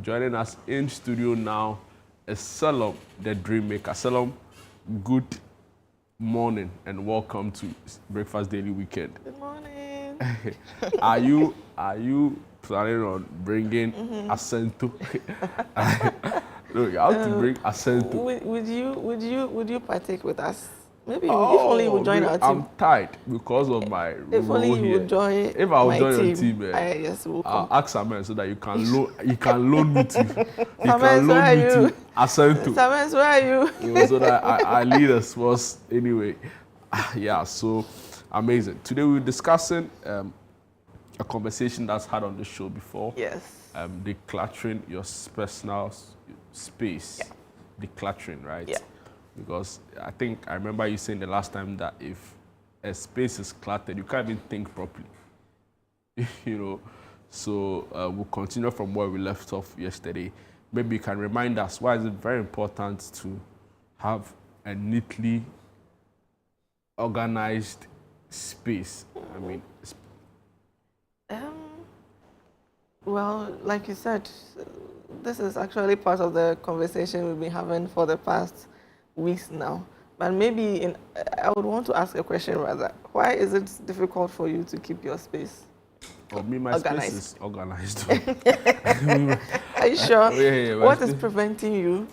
Joining us in studio now is Salom, the Dream Maker. Salom, good morning and welcome to Breakfast Daily Weekend. Good morning. Are you planning on bringing Asento? No, you have to bring Asento. Would you partake with us? Maybe if only you would join our team. I'm tired because of my if role only you here. would join If I would my join team, your team, yes, we'll come. I'll ask Samuel so that you can loan me to. Samuel, where are you? Asento. Samuel, where are you? So that I lead us was anyway. Yeah, so amazing. Today we're discussing a conversation that's had on the show before. Yes. Decluttering your personal space. Yeah. Decluttering, right? Yeah. Because I think I remember you saying the last time that if a space is cluttered, you can't even think properly. So we'll continue from where we left off yesterday. Maybe you can remind us why is it very important to have a neatly organized space? I mean, well, like you said, this is actually part of the conversation we've been having for the past weeks now. But maybe I would want to ask a question rather. Why is it difficult for you to keep your space my organized? Space is organized. Are you sure? Yeah, what is preventing you?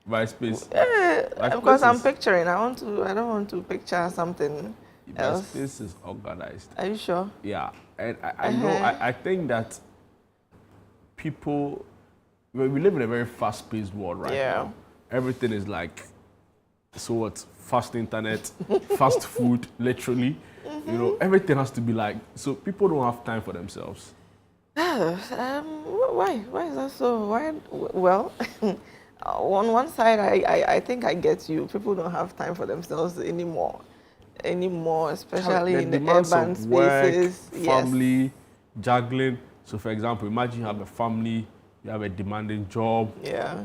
My space. Because I'm picturing. I don't want to picture something else. My space is organized. Are you sure? Yeah, and I know. I think that people, we live in a very fast-paced world right now. Everything is like, so what? Fast internet, fast food, literally. Everything has to be like. So people don't have time for themselves. Why? Why is that so? Why? Well, on one side, I think I get you. People don't have time for themselves anymore, especially in the urban spaces. Work, family, juggling. So, for example, imagine you have a family, you have a demanding job,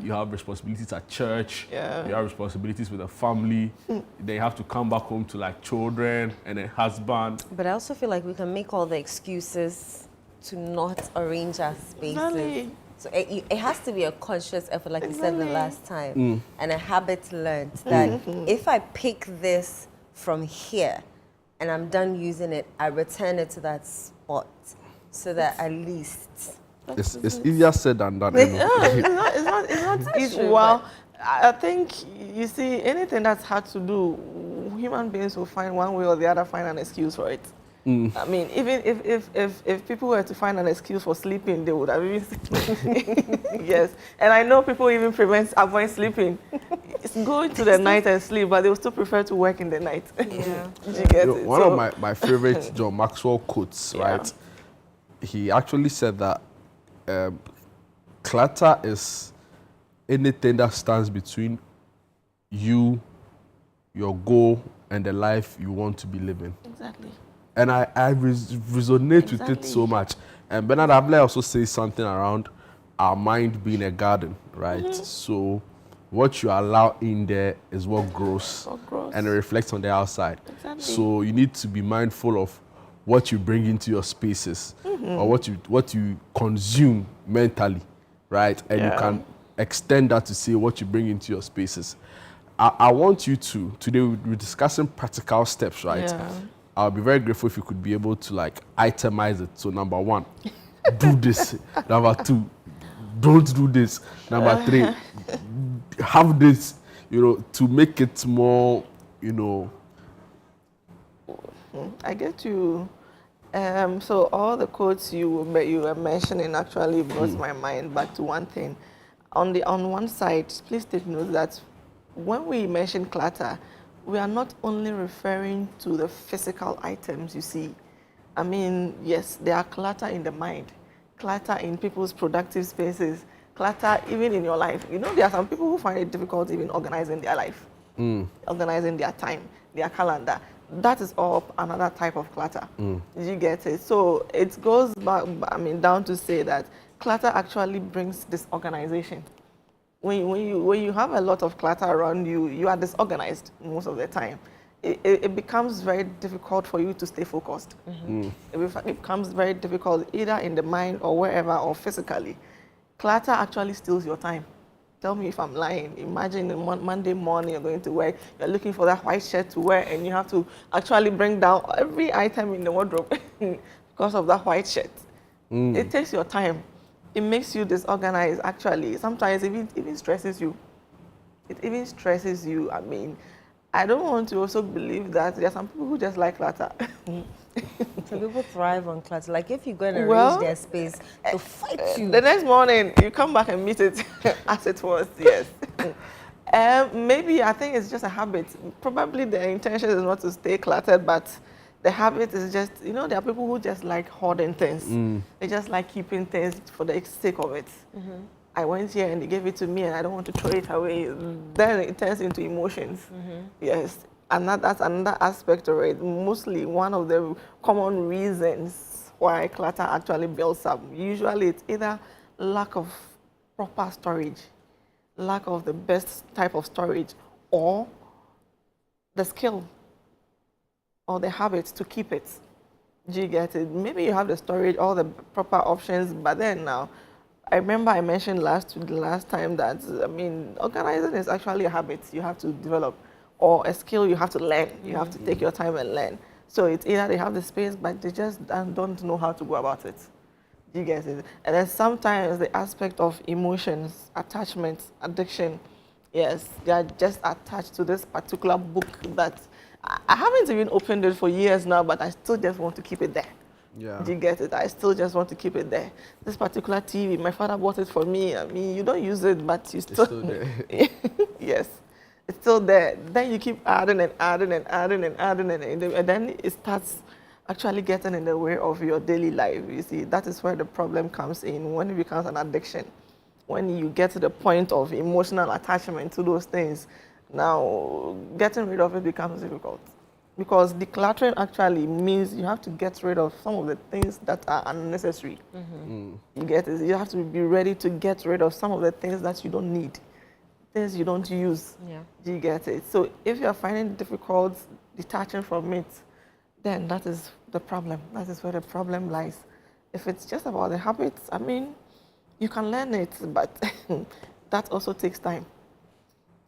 you have responsibilities at church, you have responsibilities with a family, then you have to come back home to like children and a husband. But I also feel like we can make all the excuses to not arrange our spaces. Exactly. So it has to be a conscious effort, like you said the last time, and a habit learned that if I pick this from here and I'm done using it, I return it to that spot so that at least... It's easier said than done. It's not easy. Well, I think, you see, anything that's hard to do, human beings will find one way or the other, find an excuse for it. I mean, even if people were to find an excuse for sleeping, they would have even sleeping. Yes. And I know people even avoid sleeping. It's going to the night and sleep, but they will still prefer to work in the night. Yeah. You get it? One of my favorite John Maxwell quotes, right? He actually said that clutter is anything that stands between you, your goal, and the life you want to be living. Exactly. And I resonate with it so much. And Bernard Abler also says something around our mind being a garden, right? So what you allow in there is what grows. And it reflects on the outside. Exactly. So you need to be mindful of what you bring into your spaces or what you consume mentally, right? And you can extend that to say what you bring into your spaces. I want you to, today we're discussing practical steps, right? I'll be very grateful if you could be able to like itemize it. So number 1, do this. Number 2, don't do this. Number 3, have this, to make it more, I get you. So all the quotes you were mentioning actually brought my mind back to one thing. On one side, please take note that when we mention clutter, we are not only referring to the physical items you see. I mean, yes, there are clutter in the mind, clutter in people's productive spaces, clutter even in your life. There are some people who find it difficult even organizing their life, organizing their time, their calendar. That is all another type of clutter. You get it? So it goes back, down to say that clutter actually brings disorganization. When you have a lot of clutter around you, you are disorganized most of the time. It becomes very difficult for you to stay focused. It becomes very difficult either in the mind or wherever or physically. Clutter actually steals your time. Tell me if I'm lying. Imagine Monday morning you're going to work, you're looking for that white shirt to wear, and you have to actually bring down every item in the wardrobe because of that white shirt. It takes your time. It makes you disorganized, actually. Sometimes it even stresses you. It even stresses you. I mean, I don't want to also believe that there are some people who just like clutter. So people thrive on clutter. Like if you go and arrange their space, they'll fight you. The next morning, you come back and meet it as it was, yes. Maybe I think it's just a habit. Probably the intention is not to stay cluttered, but the habit is just, you know, there are people who just like hoarding things. They just like keeping things for the sake of it. I went here and they gave it to me and I don't want to throw it away. Then it turns into emotions. Yes. And that's another aspect of it. Mostly one of the common reasons why clutter actually builds up. Usually it's either lack of proper storage, lack of the best type of storage, or the skill or the habit to keep it. Do you get it? Maybe you have the storage, all the proper options, but then now, I remember I mentioned last time that, I mean, organizing is actually a habit you have to develop, or a skill you have to learn. You have to take your time and learn. So it's either they have the space, but they just don't know how to go about it. Do you get it? And then sometimes the aspect of emotions, attachment, addiction, yes, they are just attached to this particular book that I haven't even opened it for years now, but I still just want to keep it there. Yeah. Do you get it? I still just want to keep it there. This particular TV, my father bought it for me. I mean, you don't use it, but you still... It's still there. Yes, it's still there. Then you keep adding and adding and adding and adding, and then it starts actually getting in the way of your daily life. You see, that is where the problem comes in, when it becomes an addiction. When you get to the point of emotional attachment to those things, now getting rid of it becomes difficult. Because decluttering actually means you have to get rid of some of the things that are unnecessary. You get it? You have to be ready to get rid of some of the things that you don't need, things you don't use. Yeah. Do you get it? So if you're finding it difficult detaching from it, then that is the problem. That is where the problem lies. If it's just about the habits, I mean, you can learn it, but that also takes time.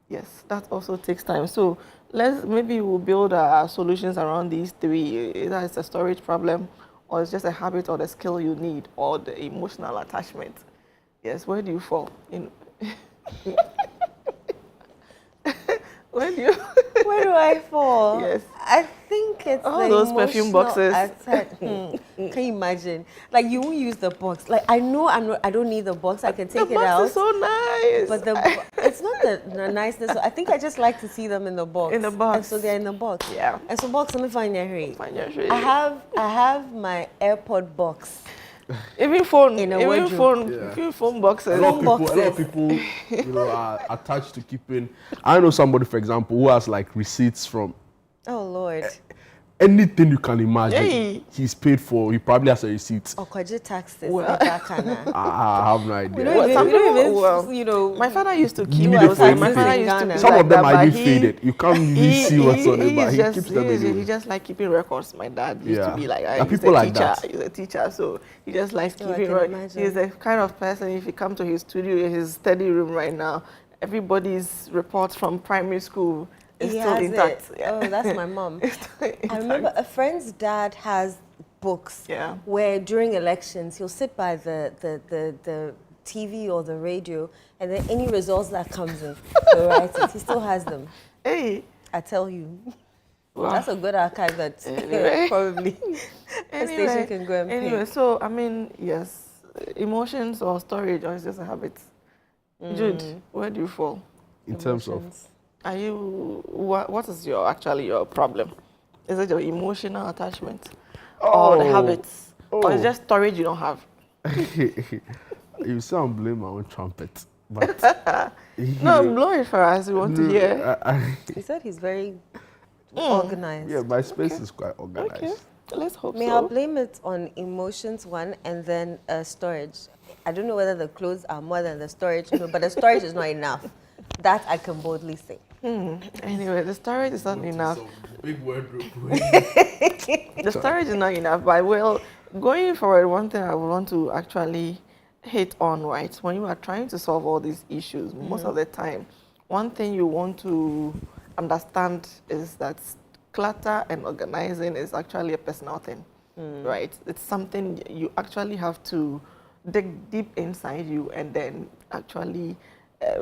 Yes, that also takes time. So maybe we'll build solutions around these three. Either it's a storage problem, or it's just a habit or the skill you need, or the emotional attachment. Yes, where do you fall? Where do I fall? Yes. I think it's all the those perfume boxes. Can you imagine? Like you won't use the box. Like I know I don't need the box. I can take it out. The box is so nice. But it's not the niceness. I think I just like to see them in the box. In the box. And so they're in the box. Yeah. And so box, let me find your hair. I have my AirPod box. Even phone, in a even phone boxes. A lot of people, you know, are attached to keeping. I know somebody, for example, who has like receipts from. Oh Lord. Anything you can imagine, Hey. he's paid for. He probably has a receipt. Or could you taxes? Well, I have no idea. We don't even, you know. My father used to keep Immediate for my father anything. used to be Some like of them that, are but even faded. You can't really see what's on it, but he keeps them anyway. He just like keeping records. My dad used to be like, There are people like that. He's a teacher, so he just likes Oh, I keeping can records. imagine. He's the kind of person, if you come to his studio, his study room right now, everybody's reports from primary school is still intact. Yeah. Oh, that's my mom. I remember a friend's dad has books where during elections he'll sit by the TV or the radio, and then any results that comes in, he'll write it. He still has them. Hey, I tell you. wow. That's a good archive that probably a station can go and pay. Anyway, so I mean, yes, emotions or storage, or it's just a habit. Jude, where do you fall? In terms of, Are you, what is your problem? Is it your emotional attachment? Or the habits? Or it's just storage you don't have? you say I'm blame my own trumpet, but No, blow it for us. We want to hear. He said he's very organized. Yeah, my space is quite organized. Okay, let's hope May so. I blame it on emotions, one, and then storage. I don't know whether the clothes are more than the storage, but the storage is not enough. That I can boldly say. Anyway, the storage is not enough. Big wardrobe. The storage is not enough, but going forward, one thing I would want to actually hit on, right? When you are trying to solve all these issues, most of the time, one thing you want to understand is that clutter and organizing is actually a personal thing, right? It's something you actually have to dig deep inside you and then actually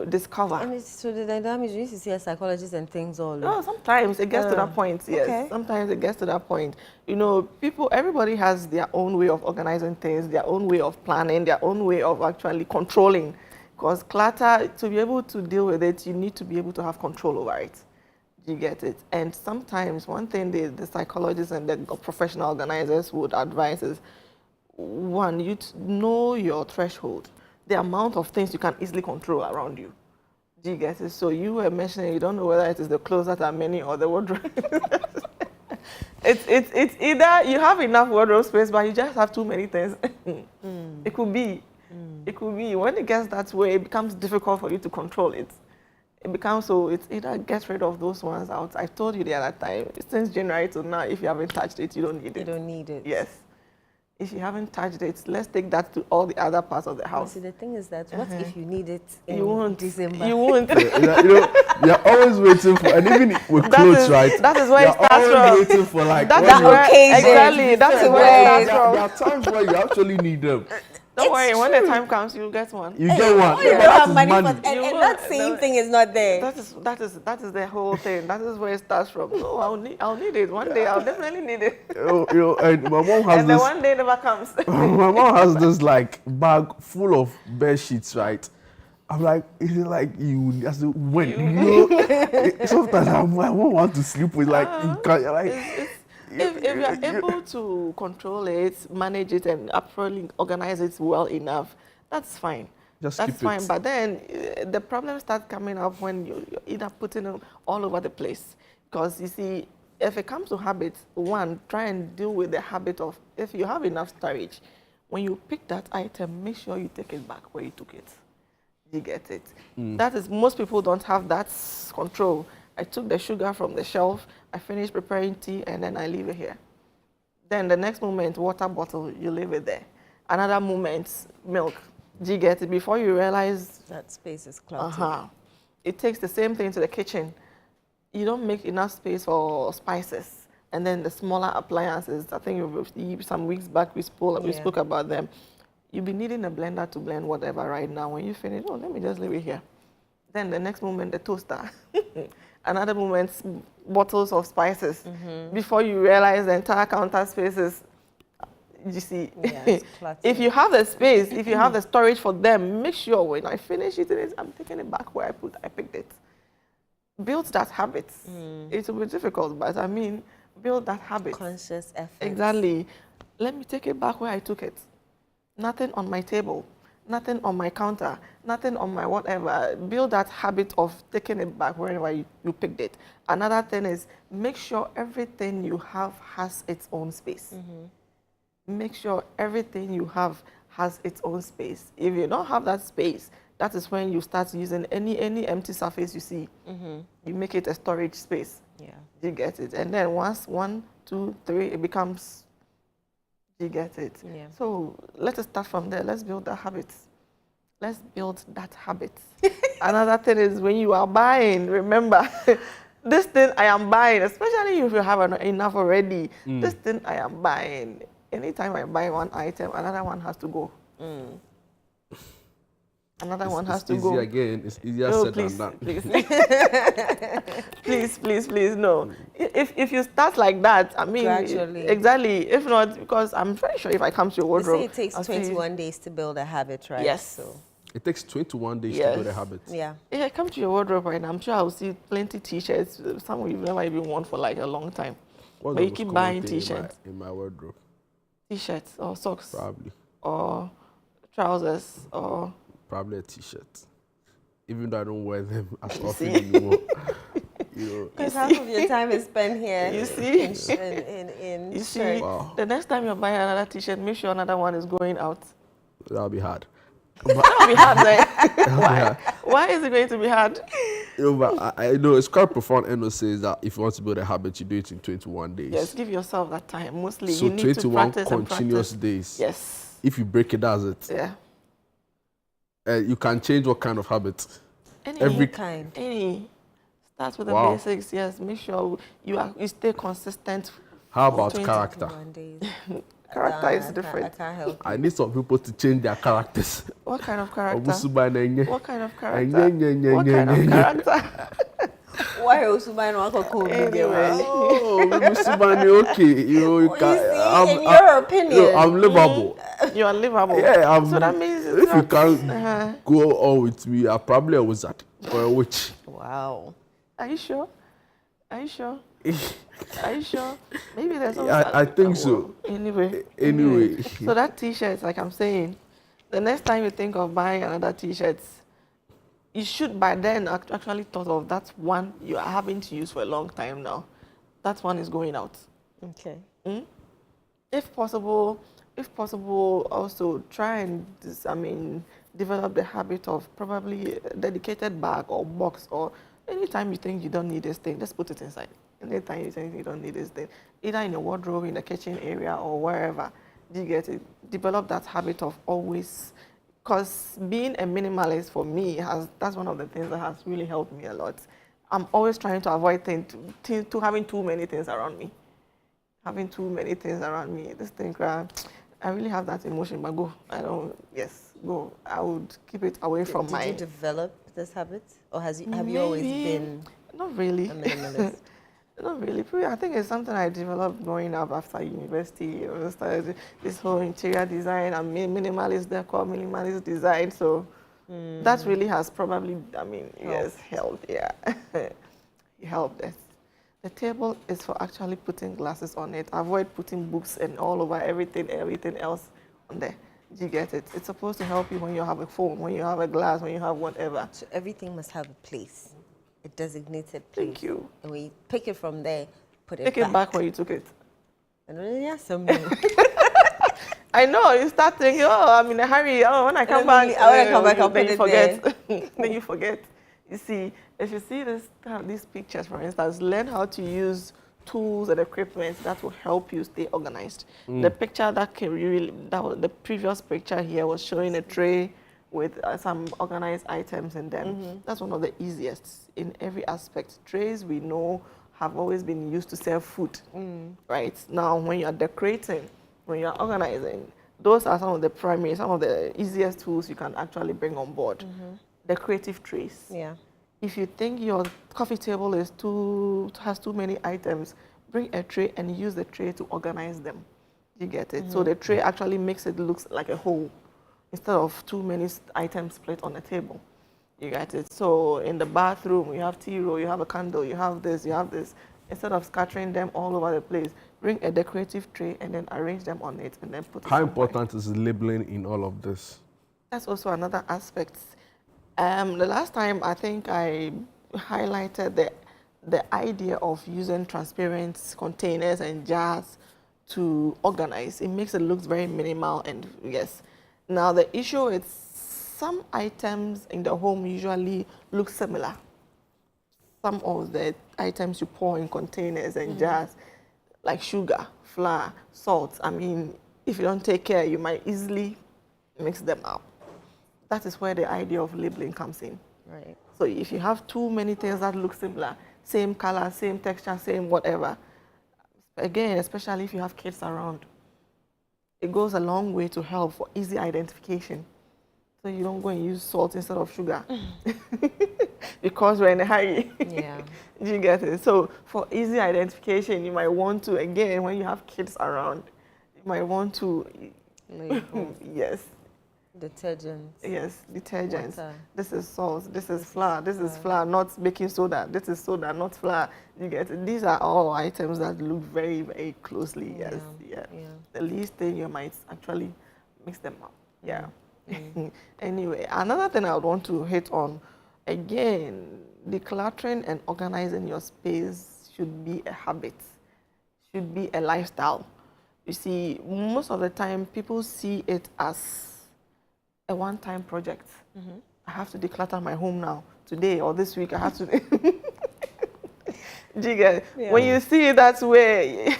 discover. And it's so the dynamics, you need to see a psychologist and things all. No, sometimes it gets to that point, yes. Okay. Sometimes it gets to that point. You know, everybody has their own way of organizing things, their own way of planning, their own way of actually controlling. Because clutter, to be able to deal with it, you need to be able to have control over it. You get it? And sometimes one thing the psychologists and the professional organizers would advise is, one, you know your threshold, the amount of things you can easily control around you. Do you get it? So you were mentioning you don't know whether it is the clothes that are many or the wardrobe. it's either you have enough wardrobe space, but you just have too many things. It could be. It could be. When it gets that way, it becomes difficult for you to control it. It becomes so, it's either get rid of those ones out. I told you the other time, since January to now, if you haven't touched it, you don't need it. You don't need it. Yes. If you haven't touched it, let's take that to all the other parts of the house. See, the thing is that what if you need it in You won't. December? You won't. You're always waiting for, and even with clothes, right? That is where it starts you're from. always waiting for like That's That where, occasion. exactly. That's To where wear it it. starts from. There are times where you actually need them. Don't worry, when the time comes, you'll get one. You get one. Oh, you but don't that have is money for, money. and You that won't. same No. thing is not there. That is the whole thing. That is where it starts from. No, I'll need it. One day I'll definitely need it. And my mom has And then this. one day never comes. My mom has this like bag full of bed sheets, right? I'm like, is it like you? I said, when you know, sometimes I won't want to sleep with like you can't like. If you are able to control it, manage it, and properly organize it well enough, that's fine. Just That's keep fine. it. But then the problem starts coming up when you're either putting them all over the place. Because you see, if it comes to habits, one, try and deal with the habit of, if you have enough storage, when you pick that item, make sure you take it back where you took it. You get it? That is, most people don't have that control. I took the sugar from the shelf, I finished preparing tea, and then I leave it here. Then the next moment, water bottle, you leave it there. Another moment, milk. Do you get it? Before you realize, That space is cluttered. it takes the same thing to the kitchen. You don't make enough space for spices. And then the smaller appliances, I think some weeks back we spoke about them. You'll be needing a blender to blend whatever right now. When you finish, oh, let me just leave it here. Then the next moment, the toaster. Another moment, bottles of spices. Before you realize the entire counter space is, you see, it's cluttered. if you have the space, if you have the storage for them, make sure when I finish eating it, I'm taking it back where I picked it. Build that habit. It will be difficult, but I mean, build that habit. Conscious effort. Exactly. Let me take it back where I took it. Nothing on my table, nothing on my counter, nothing on my whatever. Build that habit of taking it back wherever you picked it. Another thing is make sure everything you have has its own space. Make sure everything you have has its own space. If you don't have that space, that is when you start using any empty surface you see. You make it a storage space. Yeah. You get it. And then once 1, 2, 3, it becomes, you get it. Yeah. So let us start from there. Let's build that habit. Let's build that habit. Another thing is when you are buying, remember, this thing I am buying, especially if you have enough already, this thing I am buying, anytime I buy one item, another one has to go. Another one has to go. It's easier again. It's easier No, said please, than done. please, no. If you start like that, I mean, Gradually. exactly. If not, because I'm very sure if I come to your They wardrobe, say it takes I'll see- 21 days to build a habit, right? Yes. So, It takes 21 days Yes. to build a habit. yeah. If I come to your wardrobe right now, I'm sure I'll see plenty T-shirts. Some you've never even worn for like a long time. What's But the you most keep common buying thing in T-shirts. in my wardrobe? T-shirts or socks Probably or trousers or a t-shirt. Even though I don't wear them as often see? anymore. You know, Because half of your time is spent here. You see? In you see. shirts. Wow. The next time you're buying another T-shirt, make sure another one is going out. that'll be hard. That'll be hard, right? Why? Why is it going to be hard? You know, but I know it's quite profound. Eno says that if you want to build a habit, you do it in 21 days. Yes, give yourself that time. Mostly, So you need to 21 practice and continuous practice. days. Yes. If you break it, that's it. Yeah. You can change what kind of habit? Any kind. Any. Start with the Wow. basics. Yes, make sure you stay consistent. How for about 20 character? Mondays. Character is I different. can't help I you. need some people to change their characters. What kind of character? Obusubanenye. What kind of Enye, character? nye, nye, What nye, kind of nye. character? Why also buy no alcohol? Anyway. Oh, Obusubane, okay. You Well, can, you see, in your opinion. I'm livable. You are livable. Yeah, So that means it's if you not, can't go on with me, I'm probably a wizard or a witch. Wow. Are you sure? Are you sure? Are you sure? Maybe there's also I think so. Anyway. So that t-shirt, like I'm saying, the next time you think of buying another t-shirt, you should by then actually thought of that one you are having to use for a long time now. That one is going out. Okay. If possible, also try and develop the habit of probably a dedicated bag or box, or anytime you think you don't need this thing, just put it inside. Anytime you think you don't need this thing, either in a wardrobe, in the kitchen area, or wherever, you get it. Develop that habit of always, because being a minimalist for me that's one of the things that has really helped me a lot. I'm always trying to avoid having too many things around me. Having too many things around me. This thing, I really have that emotion, but go. Go. I would keep it away from Did my. you develop this habit, or have you always been Not really. a minimalist? Not really. I think it's something I developed growing up after university. I started this whole interior design and minimalist decor, minimalist design. So that really has probably, helped. Yeah, it helped us. The table is for actually putting glasses on it. Avoid putting books and all over everything else on there. Do you get it? It's supposed to help you when you have a phone, when you have a glass, when you have whatever. So everything must have a place, a designated place. Thank you. And when you pick it from there, put it Take it back where you took it. And then yeah, some. I know, you start thinking, oh, I'm in a hurry. Oh, when I come back, I'll then put you it forget. Then you forget. You see, if you see these pictures, for instance, learn how to use tools and equipment that will help you stay organized. The picture the previous picture here was showing a tray with some organized items in them. That's one of the easiest in every aspect. Trays, we know, have always been used to serve food, right? Now, when you're decorating, when you're organizing, those are some of the easiest tools you can actually bring on board. Decorative trays. Yeah. If you think your coffee table has too many items, bring a tray and use the tray to organize them. You get it? So the tray actually makes it look like a whole instead of too many items split on the table. You get it? So in the bathroom, you have tea roll, you have a candle, you have this, you have this. Instead of scattering them all over the place, bring a decorative tray and then arrange them on it and then put it How somewhere. important is labeling in all of this? That's also another aspect. The last time I think I highlighted the idea of using transparent containers and jars to organize. It makes it look very minimal, and yes. Now the issue is some items in the home usually look similar. Some of the items you pour in containers and jars, like sugar, flour, salt, if you don't take care, you might easily mix them up. That is where the idea of labeling comes in. Right. So if you have too many things that look similar, same color, same texture, same whatever, again, especially if you have kids around, it goes a long way to help for easy identification. So you don't go and use salt instead of sugar because we're in a hurry. Yeah. You get it? So for easy identification, you might want to, again, when you have kids around, you might want to, yes. Detergents. Yes, detergents. Water. This is salt, this is flour, this is flour, not baking soda, this is soda, not flour. You get it? These are all items that look very, very closely. Yes, yeah. The least thing you might actually mix them up. Yeah. Anyway, another thing I would want to hit on, again, decluttering and organizing your space should be a habit, should be a lifestyle. You see, most of the time people see it as a one-time project. I have to declutter my home now, today or this week. I have to. Do you get it? Yeah. When you see it that way,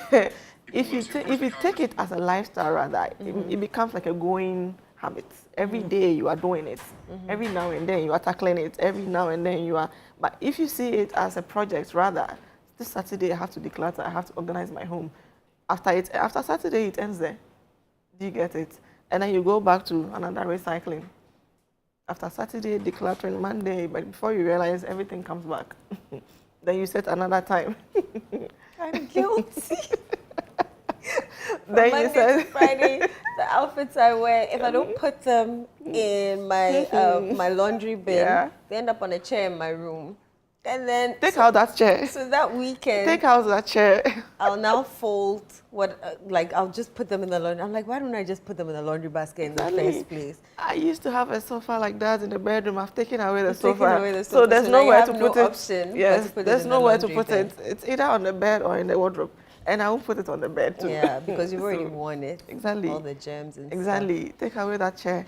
if you take it as a lifestyle, rather, it becomes like a going habits. Every day you are doing it. Every now and then you are tackling it. Every now and then you are. But if you see it as a project, rather, this Saturday I have to declutter. I have to organize my home. After Saturday it ends there. Do you get it? And then you go back to another recycling. After Saturday, decluttering Monday, but before you realize everything comes back. Then you set another time. I'm guilty. Then Monday you said to Friday, the outfits I wear, if I don't put them in my my laundry bin, they end up on a chair in my room. And then take out that chair. So that weekend, take out that chair. I'll now fold like I'll just put them in the laundry. I'm like, why don't I just put them in the laundry basket in the first place? I used to have a sofa like that in the bedroom. I've taken away the Taken sofa. away the So there's so nowhere to no put it. Option yes, to put there's it in nowhere the to put bin. it. It's either on the bed or in the wardrobe. And I won't put it on the bed too. Yeah, because you've already worn it. Exactly. All the germs and exactly. Take away that chair.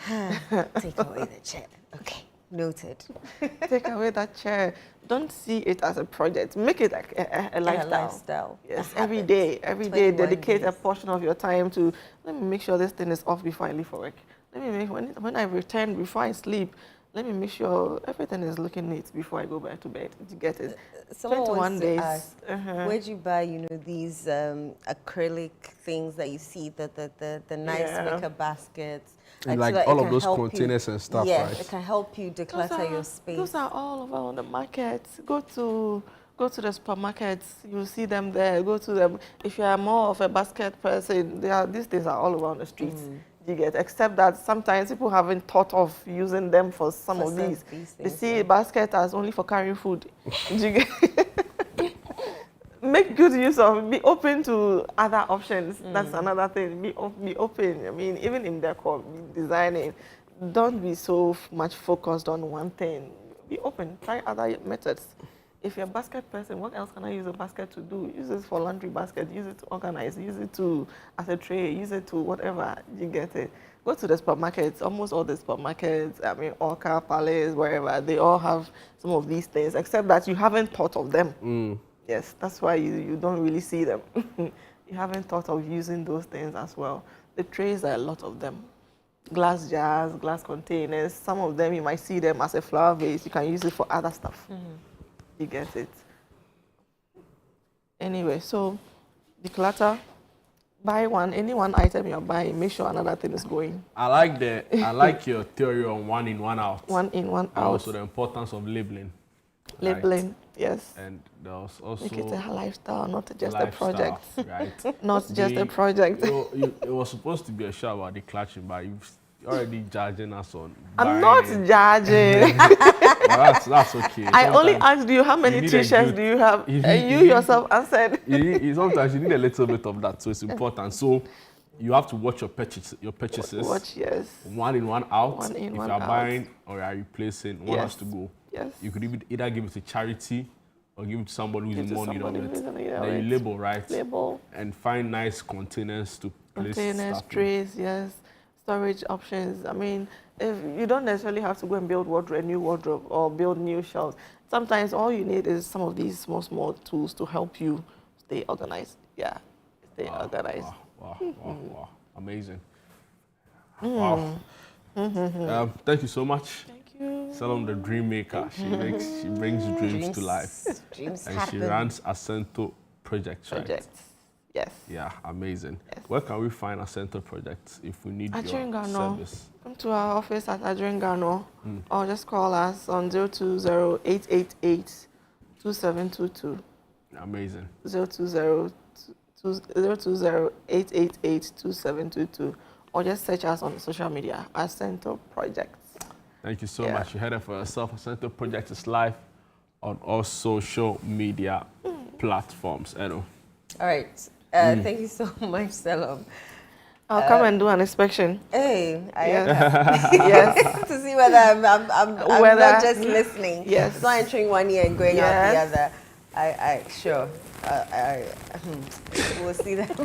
Take away the chair. Okay, noted. Take away that chair. Don't see it as a project. Make it like a lifestyle. A lifestyle. Yes, every day, dedicate days. a portion of your time to, let me make sure this thing is off before I leave for work. Let me make, when I return, before I sleep, let me make sure everything is looking neat before I go back to bed. Did you get it? Someone 21 wants days. to ask, where'd you buy, these acrylic things that you see, the nice wicker baskets? Like so that all it of can those help containers you, and stuff, yes, right? it can help you declutter your space. Those are all over on the market. Go to the supermarkets. You'll see them there. Go to them. If you are more of a basket person, these things are all over on the streets. You get, except that sometimes people haven't thought of using them for some of these. They see a basket as only for carrying food. You get? Make good use of, be open to other options. That's another thing. Be open. I mean, even in decor, designing, don't be so much focused on one thing. Be open. Try other methods. If you're a basket person, what else can I use a basket to do? Use it for laundry basket. Use it to organize. Use it as a tray. Use it to whatever. You get it. Go to the supermarkets. Almost all the supermarkets, I mean, Orca, Palace, wherever, they all have some of these things, except that you haven't thought of them. Yes, that's why you don't really see them. You haven't thought of using those things as well. The trays are a lot of them. Glass jars, glass containers. Some of them, you might see them as a flower vase. You can use it for other stuff. You get it. Anyway, so declutter. Buy any one item you're buying. Make sure another thing is going. I like your theory on one in, one out. One in, one out. And also the importance of labeling. Labeling, right? Yes. And there was also make it a lifestyle, not just a lifestyle, project. Right? Not just a project. It was supposed to be a show about decluttering, but you've already judging us on. I'm not judging. Well, that's okay. I only asked you how many t-shirts do you have, and you yourself answered. Sometimes you need a little bit of that, so it's important. So you have to watch your purchases. Watch, yes. One in, one out. One in, if one you are out. buying or you are replacing, one has to go. Yes. You could either give it to charity or give it to somebody who's in more need of it. Then you label, right? Label. And find nice containers to place stuff trays, yes. Storage options. I mean, if you don't necessarily have to go and build a new wardrobe or build new shelves. Sometimes all you need is some of these small tools to help you stay organized. Yeah, stay organized. Wow. Amazing. Wow. Thank you so much. Thank you. Salome, the dream maker. She brings dreams to life. Dreams and happen. she runs Acento Projects, right? Yes. Yeah, amazing. Yes. Where can we find Acento Projects if we need your service? Come to our office at Adrian or just call us on 020-888-2722. Amazing. 020-888-2722. Or just search us on social media, Acento Projects. Thank you so much. You heard it for yourself. Acento Projects is live on all social media platforms. All right. Thank you so much, Salome. I'll come and do an inspection. Hey, yes. To see whether I'm not just listening. Yes. It's not entering one ear and going out the other. Sure. We'll see that.